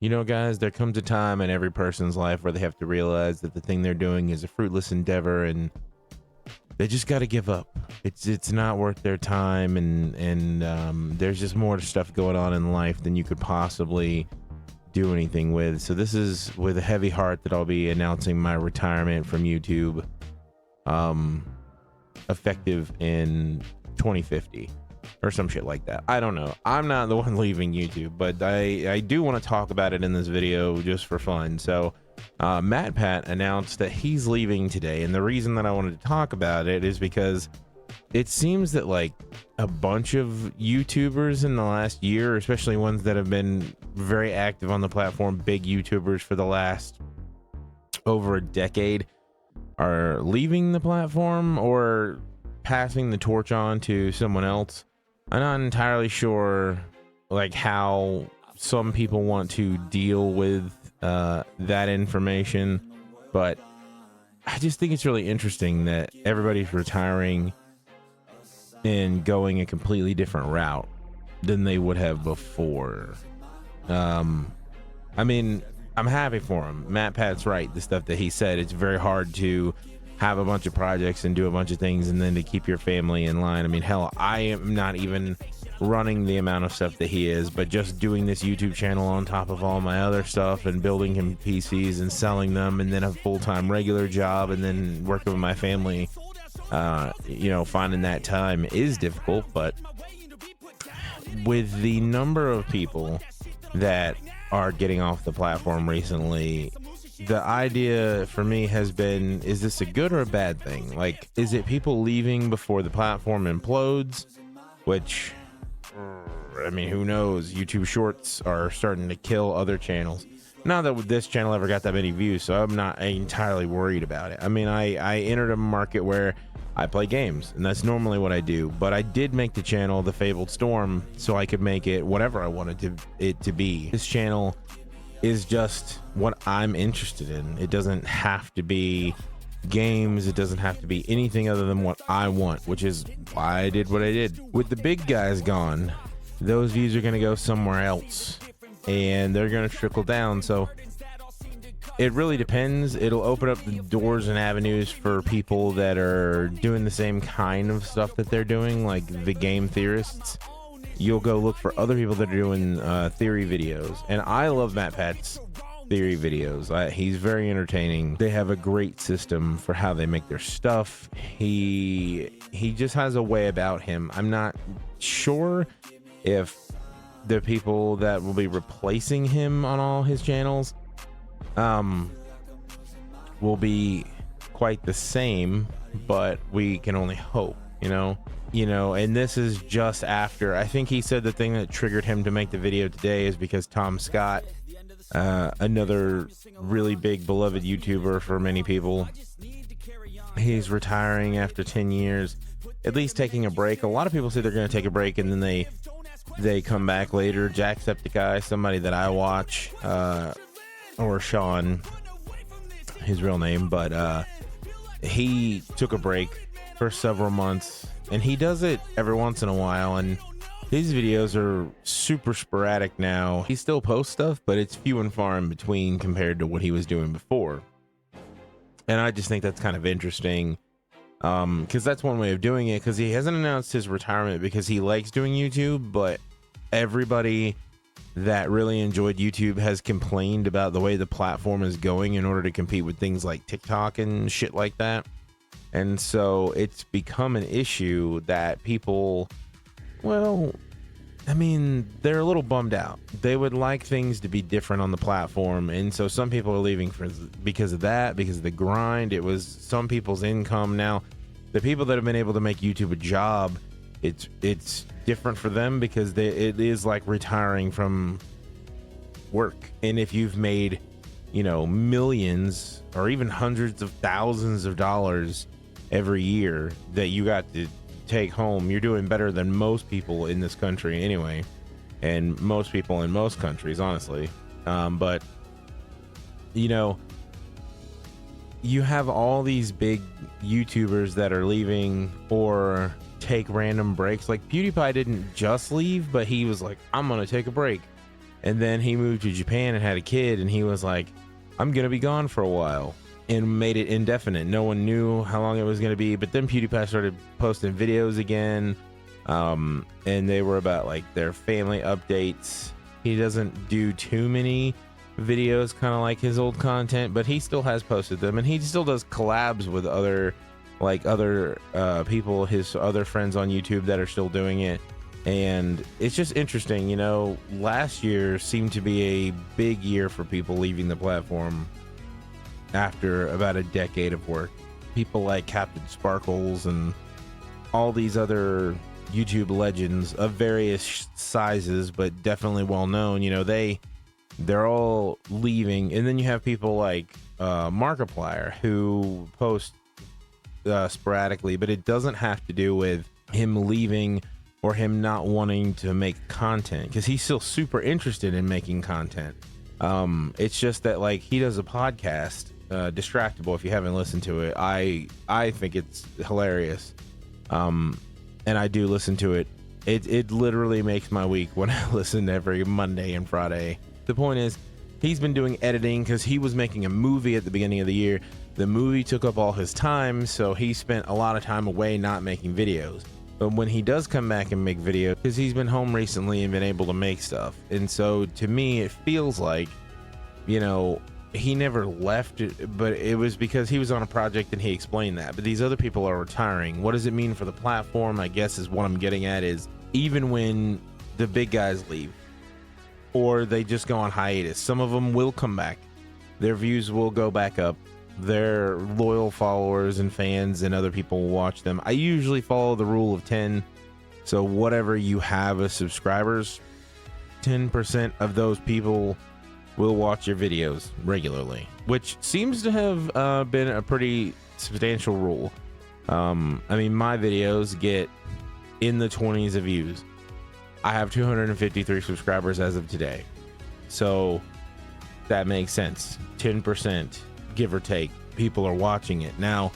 You know, guys, there comes a time in every person's life where they have to realize that the thing they're doing is a fruitless endeavor and they just got to give up. It's not worth their time, and there's just more stuff going on in life than you could possibly do anything with. So this is with a heavy heart that I'll be announcing my retirement from YouTube, um, effective in 2050 or some shit like that. I don't know. I'm not the one leaving YouTube, but I do want to talk about it in this video just for fun. So Matpat announced that he's leaving today, and the reason that I wanted to talk about it is because it seems that like a bunch of YouTubers in the last year, especially ones that have been very active on the platform, big YouTubers for the last over a decade, are leaving the platform or passing the torch on to someone else. I'm not entirely sure like how some people want to deal with that information, but I just think it's really interesting that everybody's retiring and going a completely different route than they would have before. I mean, I'm happy for him. Matpat's right. The stuff that he said, it's very hard to have a bunch of projects and do a bunch of things and then to keep your family in line. I mean, hell, I am not even running the amount of stuff that he is, but just doing this YouTube channel on top of all my other stuff and building him PCs and selling them, and then a full-time regular job, and then working with my family, you know, finding that time is difficult. But with the number of people that are getting off the platform recently, the idea for me has been, is this a good or a bad thing? Like, is it people leaving before the platform implodes? Which, I mean, who knows? YouTube Shorts are starting to kill other channels. Not that this channel ever got that many views, so I'm not entirely worried about it. I mean, I entered a market where I play games, and that's normally what I do. But I did make the channel The Fabled Storm so I could make it whatever I wanted it to be. This channel is just what I'm interested in. It doesn't have to be games. It doesn't have to be anything other than what I want, which is why I did what I did. With the big guys gone, those views are going to go somewhere else, and they're going to trickle down. So it really depends. It'll open up the doors and avenues for people that are doing the same kind of stuff that they're doing, like the game theorists. You'll go look for other people that are doing theory videos, and I love Matpat's theory videos. He's very entertaining. They have a great system for how they make their stuff. He just has a way about him. I'm not sure if the people that will be replacing him on all his channels will be quite the same, but we can only hope, you know, and this is just after, I think he said the thing that triggered him to make the video today is because Tom Scott, another really big beloved YouTuber for many people, he's retiring after 10 years, at least taking a break. A lot of people say they're going to take a break and then they come back later. Jacksepticeye, somebody that I watch, or Sean, his real name, but he took a break for several months, and he does it every once in a while, and his videos are super sporadic now. He still posts stuff, but it's few and far in between compared to what he was doing before. And I just think that's kind of interesting, because that's one way of doing it, because he hasn't announced his retirement because he likes doing YouTube, but everybody that really enjoyed YouTube has complained about the way the platform is going in order to compete with things like TikTok and shit like that. And so it's become an issue that people, well, I mean, they're a little bummed out. They would like things to be different on the platform. And so some people are leaving because of that, because of the grind. It was some people's income. Now, the people that have been able to make YouTube a job, it's different for them because it is like retiring from work. And if you've made, you know, millions or even hundreds of thousands of dollars every year that you got to take home, you're doing better than most people in this country anyway, and most people in most countries, honestly. But you know, you have all these big YouTubers that are leaving or take random breaks. Like PewDiePie didn't just leave, but he was like, I'm gonna take a break. And then he moved to Japan and had a kid, and he was like, I'm gonna be gone for a while, and made it indefinite. No one knew how long it was gonna be. But then PewDiePie started posting videos again, and they were about like their family updates. He doesn't do too many videos, kind of like his old content, but he still has posted them, and he still does collabs with other people, his other friends on YouTube that are still doing it. And it's just interesting, you know, last year seemed to be a big year for people leaving the platform after about a decade of work. People like Captain Sparkles and all these other YouTube legends of various sizes, but definitely well known, you know, they're all leaving. And then you have people like Markiplier, who post sporadically, but it doesn't have to do with him leaving or him not wanting to make content, because he's still super interested in making content. It's just that, like, he does a podcast, Distractable. If you haven't listened to it, I think it's hilarious, and I do listen to it. It literally makes my week when I listen every Monday and Friday. The point is, he's been doing editing because he was making a movie at the beginning of the year. The movie took up all his time, so he spent a lot of time away not making videos. But when he does come back and make videos, because he's been home recently and been able to make stuff. And so to me, it feels like, you know, he never left it, but it was because he was on a project and he explained that. But these other people are retiring. What does it mean for the platform? I guess is what I'm getting at, is even when the big guys leave or they just go on hiatus, some of them will come back. Their views will go back up. Their loyal followers and fans and other people will watch them. I usually follow the rule of 10. So whatever you have as subscribers, 10% of those people will watch your videos regularly, which seems to have been a pretty substantial rule. I mean, my videos get in the 20s of views. I have 253 subscribers as of today. So that makes sense. 10%. Give or take, people are watching it. Now,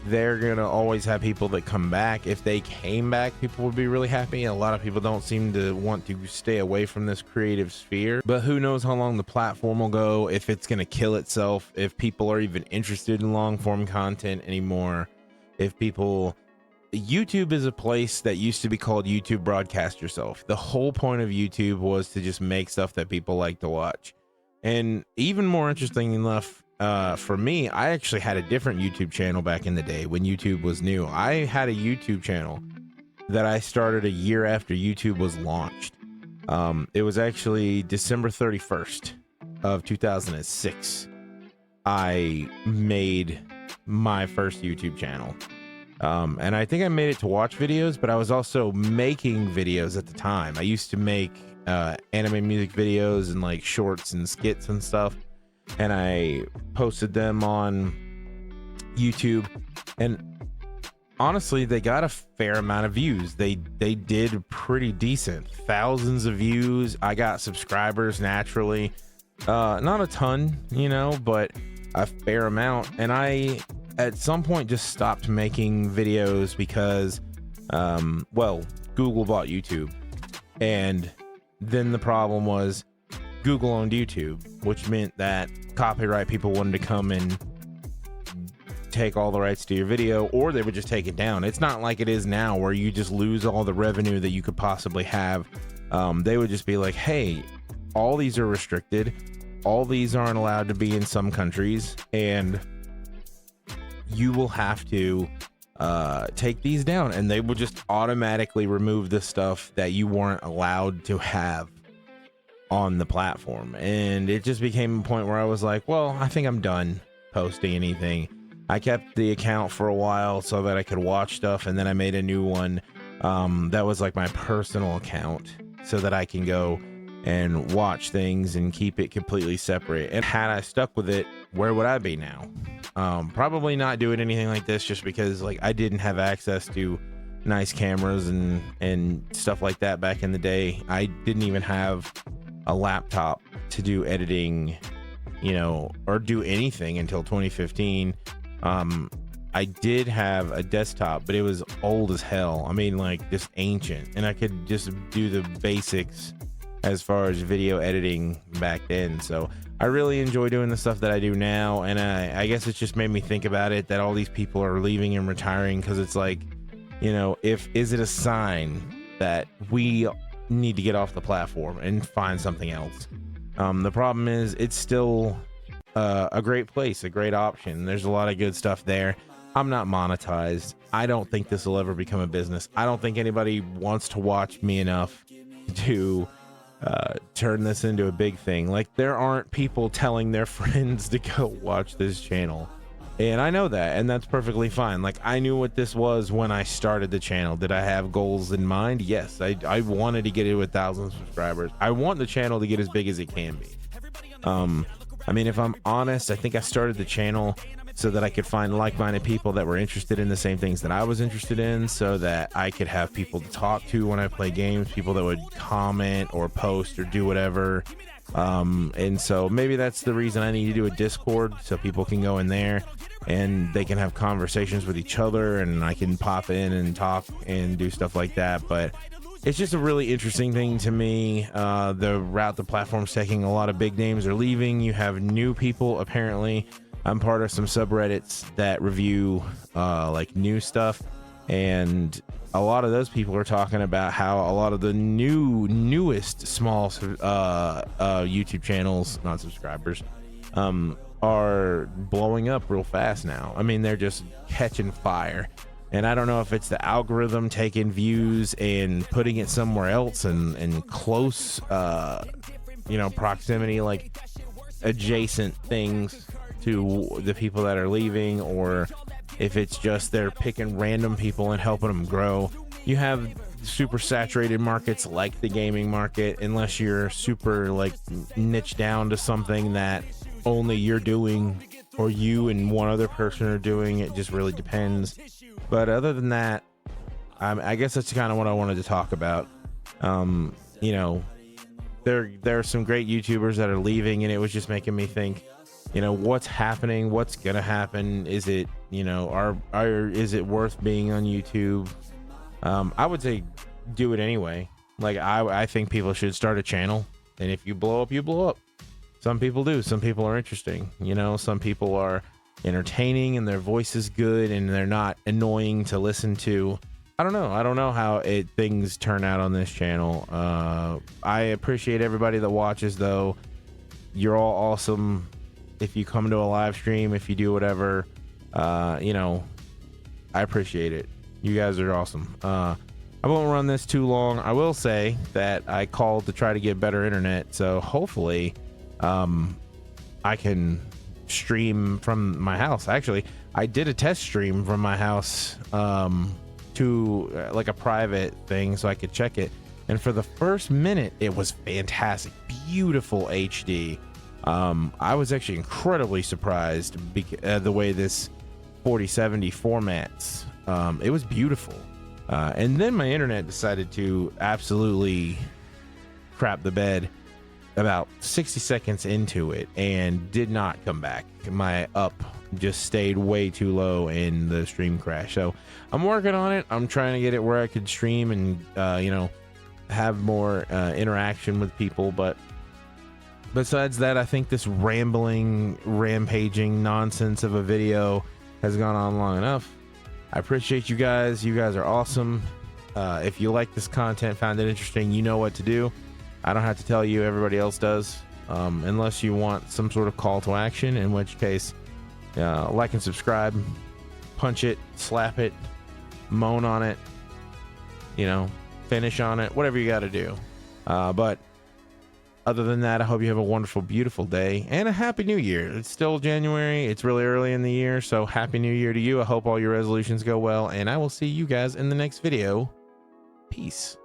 they're gonna always have people that come back. If they came back, people would be really happy. A lot of people don't seem to want to stay away from this creative sphere, but who knows how long the platform will go, if it's gonna kill itself, if people are even interested in long form content anymore. If people, YouTube is a place that used to be called YouTube Broadcast Yourself. The whole point of YouTube was to just make stuff that people like to watch. And even more interesting enough, for me, I actually had a different YouTube channel back in the day when YouTube was new. I had a YouTube channel that I started a year after YouTube was launched. It was actually December 31st of 2006. I made my first YouTube channel. And I think I made it to watch videos, but I was also making videos at the time. I used to make anime music videos and like shorts and skits and stuff, and I posted them on YouTube, and honestly they got a fair amount of views. They did pretty decent, thousands of views. I got subscribers naturally, not a ton, you know, but a fair amount. And I at some point just stopped making videos because well, Google bought YouTube, and then the problem was Google owned YouTube, which meant that copyright people wanted to come and take all the rights to your video, or they would just take it down. It's not like it is now where you just lose all the revenue that you could possibly have. They would just be like, hey, all these are restricted. All these aren't allowed to be in some countries, and you will have to take these down, and they will just automatically remove the stuff that you weren't allowed to have on the platform. And it just became a point where I was like, well, I think I'm done posting anything. I kept the account for a while so that I could watch stuff, and then I made a new one that was like my personal account so that I can go and watch things and keep it completely separate. And had I stuck with it, where would I be now? Probably not doing anything like this, just because like I didn't have access to nice cameras and stuff like that back in the day. I didn't even have a laptop to do editing, you know, or do anything until 2015. I did have a desktop, but it was old as hell. I mean, like just ancient, and I could just do the basics as far as video editing back then. So I really enjoy doing the stuff that I do now, and I guess it's just made me think about it, that all these people are leaving and retiring, because it's like, you know, is it a sign that we need to get off the platform and find something else? The problem is it's still a great place, a great option. There's a lot of good stuff there. I'm not monetized. I don't think this will ever become a business. I don't think anybody wants to watch me enough to turn this into a big thing. Like, there aren't people telling their friends to go watch this channel, and I know that, and that's perfectly fine. Like, I knew what this was when I started the channel. Did I have goals in mind? Yes, I wanted to get it to 1,000 subscribers. I want the channel to get as big as it can be. I mean, if I'm honest, I think I started the channel so that I could find like-minded people that were interested in the same things that I was interested in, so that I could have people to talk to when I play games, people that would comment or post or do whatever. And so maybe that's the reason I need to do a Discord, so people can go in there and they can have conversations with each other, and I can pop in and talk and do stuff like that. But it's just a really interesting thing to me, the route the platform's taking. A lot of big names are leaving. You have new people, apparently. I'm part of some subreddits that review like new stuff, and a lot of those people are talking about how a lot of the newest small YouTube channels, not subscribers, are blowing up real fast now. I mean, they're just catching fire, and I don't know if it's the algorithm taking views and putting it somewhere else and close you know, proximity, like adjacent things to the people that are leaving, or if it's just they're picking random people and helping them grow. You have super saturated markets like the gaming market, unless you're super like niche down to something that only you're doing, or you and one other person are doing. It just really depends. But other than that, I guess that's kind of what I wanted to talk about. You know, there are some great YouTubers that are leaving, and it was just making me think, you know, what's happening, what's gonna happen. Is it, you know, is it worth being on YouTube? I would say do it anyway. Like, I think people should start a channel, and if you blow up, you blow up. Some people do. Some people are interesting, you know, some people are entertaining and their voice is good and they're not annoying to listen to. I don't know how things turn out on this channel. I appreciate everybody that watches, though. You're all awesome. If you come to a live stream, if you do whatever, you know, I appreciate it. You guys are awesome. I won't run this too long. I will say that I called to try to get better internet, so hopefully I can stream from my house. Actually, I did a test stream from my house to like a private thing so I could check it, and for the first minute it was fantastic, beautiful HD. I was actually incredibly surprised the way this 4070 formats. It was beautiful. And then my internet decided to absolutely crap the bed about 60 seconds into it and did not come back. My up just stayed way too low and the stream crashed. So I'm working on it. I'm trying to get it where I could stream and, you know, have more interaction with people. But besides that, I think this rambling, rampaging nonsense of a video has gone on long enough. I appreciate you guys. You guys are awesome. If you like this content, found it interesting, you know what to do. I don't have to tell you, everybody else does, unless you want some sort of call to action, in which case, like and subscribe, punch it, slap it, moan on it, you know, finish on it, whatever you got to do. But other than that, I hope you have a wonderful, beautiful day and a happy new year. It's still January. It's really early in the year, so happy new year to you. I hope all your resolutions go well, and I will see you guys in the next video. Peace.